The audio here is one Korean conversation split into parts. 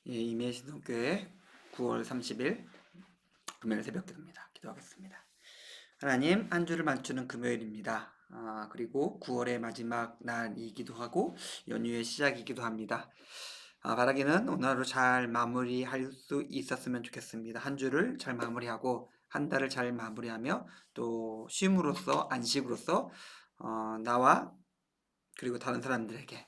임의의 신성교회 9월 30일 금요일 새벽 기도입니다. 기도하겠습니다. 하나님, 한 주를 맞추는 금요일입니다. 그리고 9월의 마지막 날이기도 하고 연휴의 시작이기도 합니다. 바라기는 오늘 하루 잘 마무리할 수 있었으면 좋겠습니다. 한 주를 잘 마무리하고 한 달을 잘 마무리하며 또 쉼으로써 안식으로써 나와 그리고 다른 사람들에게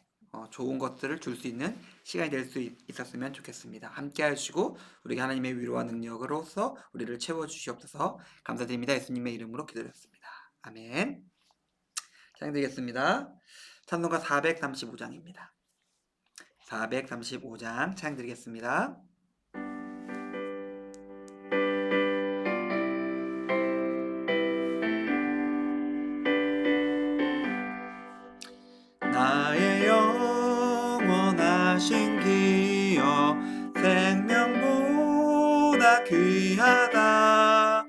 좋은 것들을 줄 수 있는 시간이 될 수 있었으면 좋겠습니다. 함께 하시고 우리 하나님의 위로와 능력으로서 우리를 채워주시옵소서. 감사드립니다. 예수님의 이름으로 기도드렸습니다. 아멘. 찬양드리겠습니다. 찬송가 435장입니다. 435장 찬양드리겠습니다. 나의 영원하신 기여 생명보다 귀하다.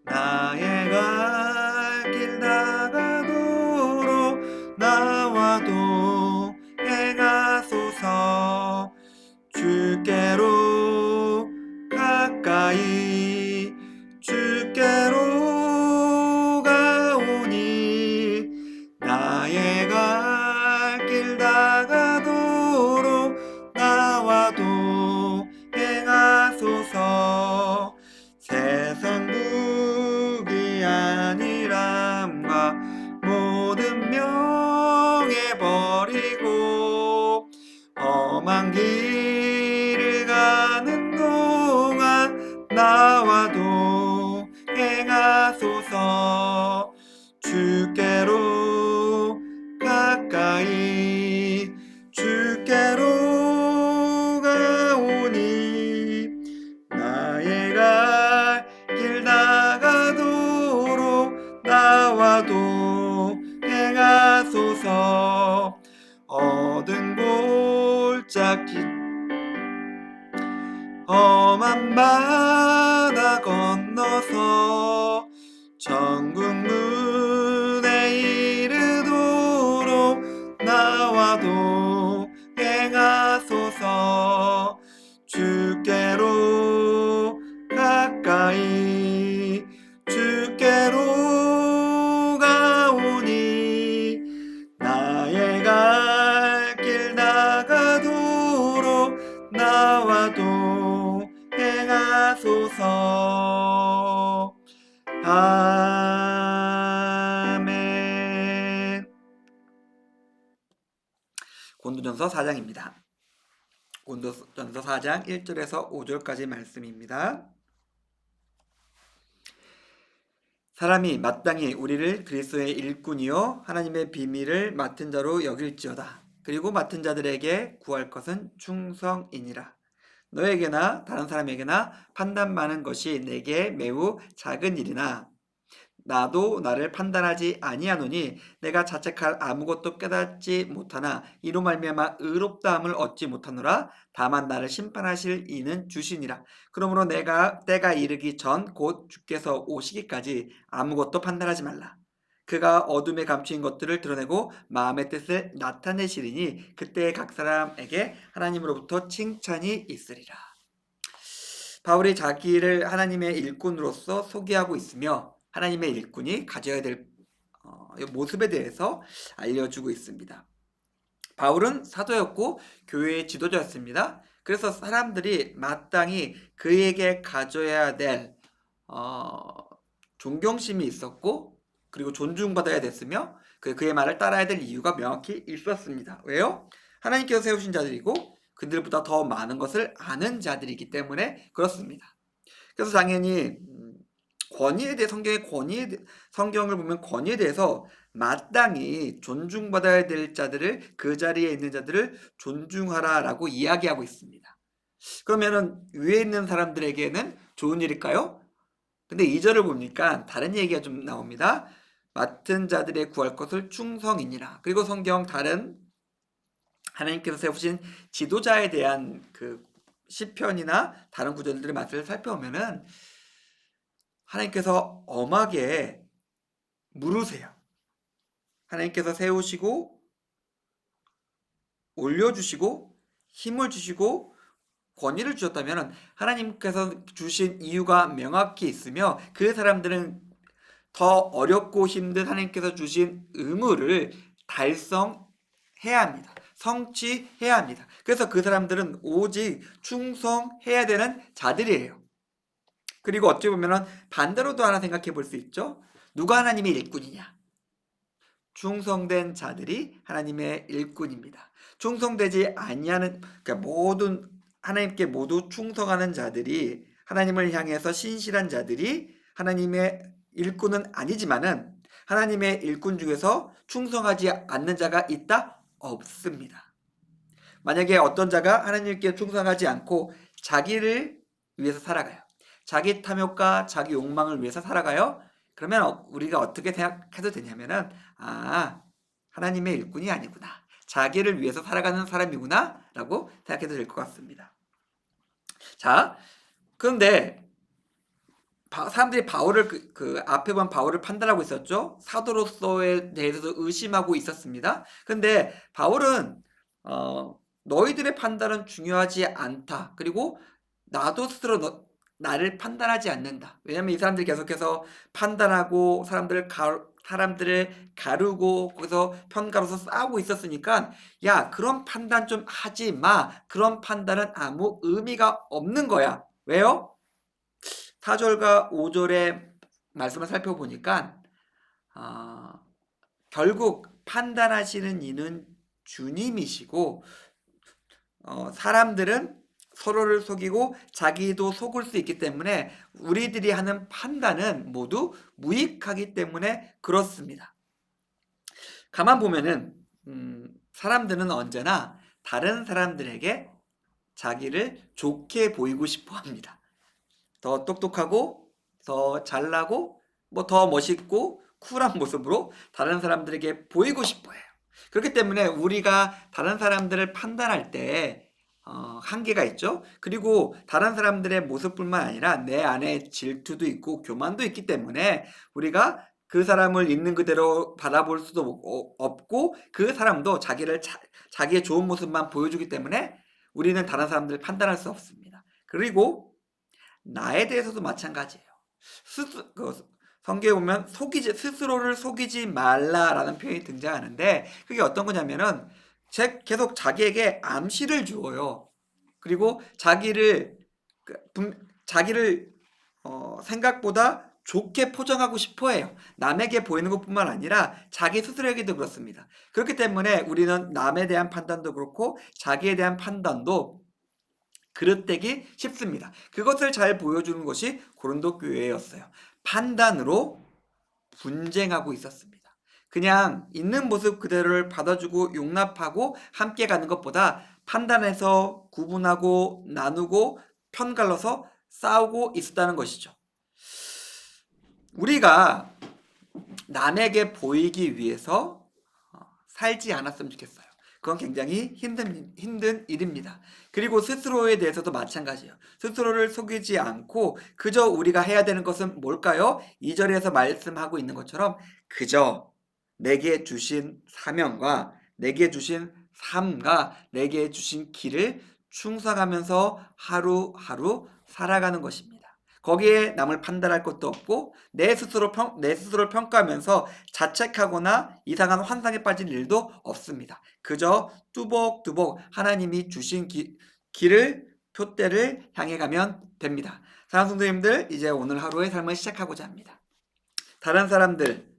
나의 갈 길 다가도록 나와도 행하소서. 주께로 가까이 주께로 가오니 나의 갈 길 다가도록 나와도 행하소서. 세상 무기 아니람과 모든 명예 버리고 험한 길을 가는 동안 나와도 행하소서. 주께로 가까이 주께로 가오니 나의 갈 길 나가도록 나와도 행하소서. 어두운 골짜기 험한 바다 건너서 천국 문에 이르도록 나와도 행하소서. 주께로 가까이 주께로 가오니 나의 갈 길 나가도록 나와도 행하소서. 아멘. 고린도전서 4장입니다. 고린도전서 4장 1절에서 5절까지 말씀입니다. 사람이 마땅히 우리를 그리스도의 일꾼이요 하나님의 비밀을 맡은 자로 여길지어다. 그리고 맡은 자들에게 구할 것은 충성이니라. 너에게나 다른 사람에게나 판단 많은 것이 내게 매우 작은 일이나 나도 나를 판단하지 아니하노니 내가 자책할 아무것도 깨닫지 못하나 이로 말미암아 의롭다함을 얻지 못하노라. 다만 나를 심판하실 이는 주시니라. 그러므로 내가 때가 이르기 전 곧 주께서 오시기까지 아무것도 판단하지 말라. 그가 어둠에 감추인 것들을 드러내고 마음의 뜻을 나타내시리니 그때 각 사람에게 하나님으로부터 칭찬이 있으리라. 바울이 자기를 하나님의 일꾼으로서 소개하고 있으며 하나님의 일꾼이 가져야 될 모습에 대해서 알려주고 있습니다. 바울은 사도였고 교회의 지도자였습니다. 그래서 사람들이 마땅히 그에게 가져야 될 존경심이 있었고 그리고 존중받아야 됐으며 그의 말을 따라야 될 이유가 명확히 있었습니다. 왜요? 하나님께서 세우신 자들이고 그들보다 더 많은 것을 아는 자들이기 때문에 그렇습니다. 그래서 당연히 권위에 대해 성경을 보면 권위에 대해서 마땅히 존중받아야 될 자들을 그 자리에 있는 자들을 존중하라라고 이야기하고 있습니다. 그러면은 위에 있는 사람들에게는 좋은 일일까요? 근데 2절을 보니까 다른 얘기가 좀 나옵니다. 맡은 자들의 구할 것을 충성이니라. 그리고 성경 다른 하나님께서 세우신 지도자에 대한 그 시편이나 다른 구절들의 맛을 살펴보면은 하나님께서 엄하게 물으세요. 하나님께서 세우시고 올려주시고 힘을 주시고 권위를 주셨다면 하나님께서 주신 이유가 명확히 있으며 그 사람들은 더 어렵고 힘든 하나님께서 주신 의무를 달성해야 합니다. 성취해야 합니다. 그래서 그 사람들은 오직 충성해야 되는 자들이에요. 그리고 어찌 보면 반대로도 하나 생각해 볼 수 있죠. 누가 하나님의 일꾼이냐? 충성된 자들이 하나님의 일꾼입니다. 충성되지 아니하는, 그러니까 모든 하나님께 모두 충성하는 자들이, 하나님을 향해서 신실한 자들이 하나님의 일꾼은 아니지만은 하나님의 일꾼 중에서 충성하지 않는 자가 있다? 없습니다. 만약에 어떤 자가 하나님께 충성하지 않고 자기를 위해서 살아가요. 자기 탐욕과 자기 욕망을 위해서 살아가요. 그러면 우리가 어떻게 생각해도 되냐면은, 하나님의 일꾼이 아니구나. 자기를 위해서 살아가는 사람이구나 라고 생각해도 될 것 같습니다. 자, 그런데 사람들이 바울을 앞에 본 바울을 판단하고 있었죠. 사도로서에 대해서도 의심하고 있었습니다. 근데 바울은 너희들의 판단은 중요하지 않다. 그리고 나도 스스로 나를 판단하지 않는다. 왜냐하면 이 사람들이 계속해서 판단하고 사람들을 가르고 거기서 편가로서 싸우고 있었으니까, 야, 그런 판단 좀 하지 마. 그런 판단은 아무 의미가 없는 거야. 왜요? 4절과 5절의 말씀을 살펴보니까 결국 판단하시는 이는 주님이시고, 사람들은 서로를 속이고 자기도 속을 수 있기 때문에 우리들이 하는 판단은 모두 무익하기 때문에 그렇습니다. 가만 보면은 사람들은 언제나 다른 사람들에게 자기를 좋게 보이고 싶어 합니다. 더 똑똑하고 더 잘나고 더 멋있고 쿨한 모습으로 다른 사람들에게 보이고 싶어 해요. 그렇기 때문에 우리가 다른 사람들을 판단할 때 한계가 있죠. 그리고 다른 사람들의 모습뿐만 아니라 내 안에 질투도 있고 교만도 있기 때문에 우리가 그 사람을 있는 그대로 바라볼 수도 없고, 그 사람도 자기의 좋은 모습만 보여주기 때문에 우리는 다른 사람들을 판단할 수 없습니다. 그리고 나에 대해서도 마찬가지예요. 성경에 보면 스스로를 속이지 말라라는 표현이 등장하는데, 그게 어떤 거냐면은 계속 자기에게 암시를 주어요. 그리고 자기를 생각보다 좋게 포장하고 싶어 해요. 남에게 보이는 것뿐만 아니라 자기 스스로에게도 그렇습니다. 그렇기 때문에 우리는 남에 대한 판단도 그렇고 자기에 대한 판단도 그릇되기 쉽습니다. 그것을 잘 보여주는 것이 고린도 교회였어요. 판단으로 분쟁하고 있었습니다. 그냥 있는 모습 그대로를 받아주고 용납하고 함께 가는 것보다 판단해서 구분하고 나누고 편갈라서 싸우고 있었다는 것이죠. 우리가 남에게 보이기 위해서 살지 않았으면 좋겠어요. 그건 굉장히 힘든 일입니다. 그리고 스스로에 대해서도 마찬가지예요. 스스로를 속이지 않고 그저 우리가 해야 되는 것은 뭘까요? 2절에서 말씀하고 있는 것처럼 그저 내게 주신 사명과 내게 주신 삶과 내게 주신 길을 충성하면서 하루하루 살아가는 것입니다. 거기에 남을 판단할 것도 없고 내 스스로를 평가하면서 자책하거나 이상한 환상에 빠질 일도 없습니다. 그저 뚜벅뚜벅 하나님이 주신 길을 표대를 향해 가면 됩니다. 사랑하는 성도님들, 이제 오늘 하루의 삶을 시작하고자 합니다. 다른 사람들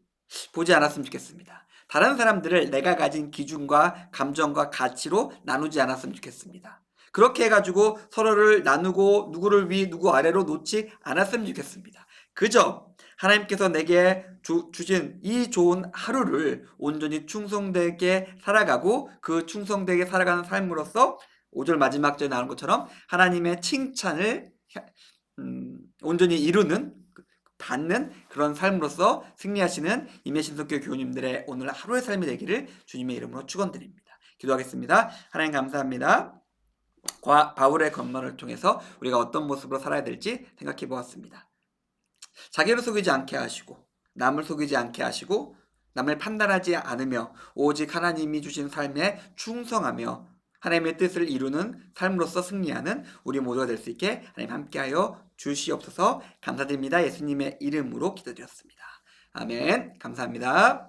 보지 않았으면 좋겠습니다. 다른 사람들을 내가 가진 기준과 감정과 가치로 나누지 않았으면 좋겠습니다. 그렇게 해가지고 서로를 나누고 누구를 위 누구 아래로 놓지 않았으면 좋겠습니다. 그저 하나님께서 내게 주신 이 좋은 하루를 온전히 충성되게 살아가고 그 충성되게 살아가는 삶으로써 5절 마지막 절에 나오는 것처럼 하나님의 칭찬을 온전히 받는 그런 삶으로써 승리하시는 임예신속교 교우님들의 오늘 하루의 삶이 되기를 주님의 이름으로 축원드립니다. 기도하겠습니다. 하나님 감사합니다. 바울의 건면을 통해서 우리가 어떤 모습으로 살아야 될지 생각해 보았습니다. 자기를 속이지 않게 하시고 남을 속이지 않게 하시고 남을 판단하지 않으며 오직 하나님이 주신 삶에 충성하며 하나님의 뜻을 이루는 삶으로서 승리하는 우리 모두가 될 수 있게 하나님 함께하여 주시옵소서. 감사드립니다. 예수님의 이름으로 기도드렸습니다. 아멘. 감사합니다.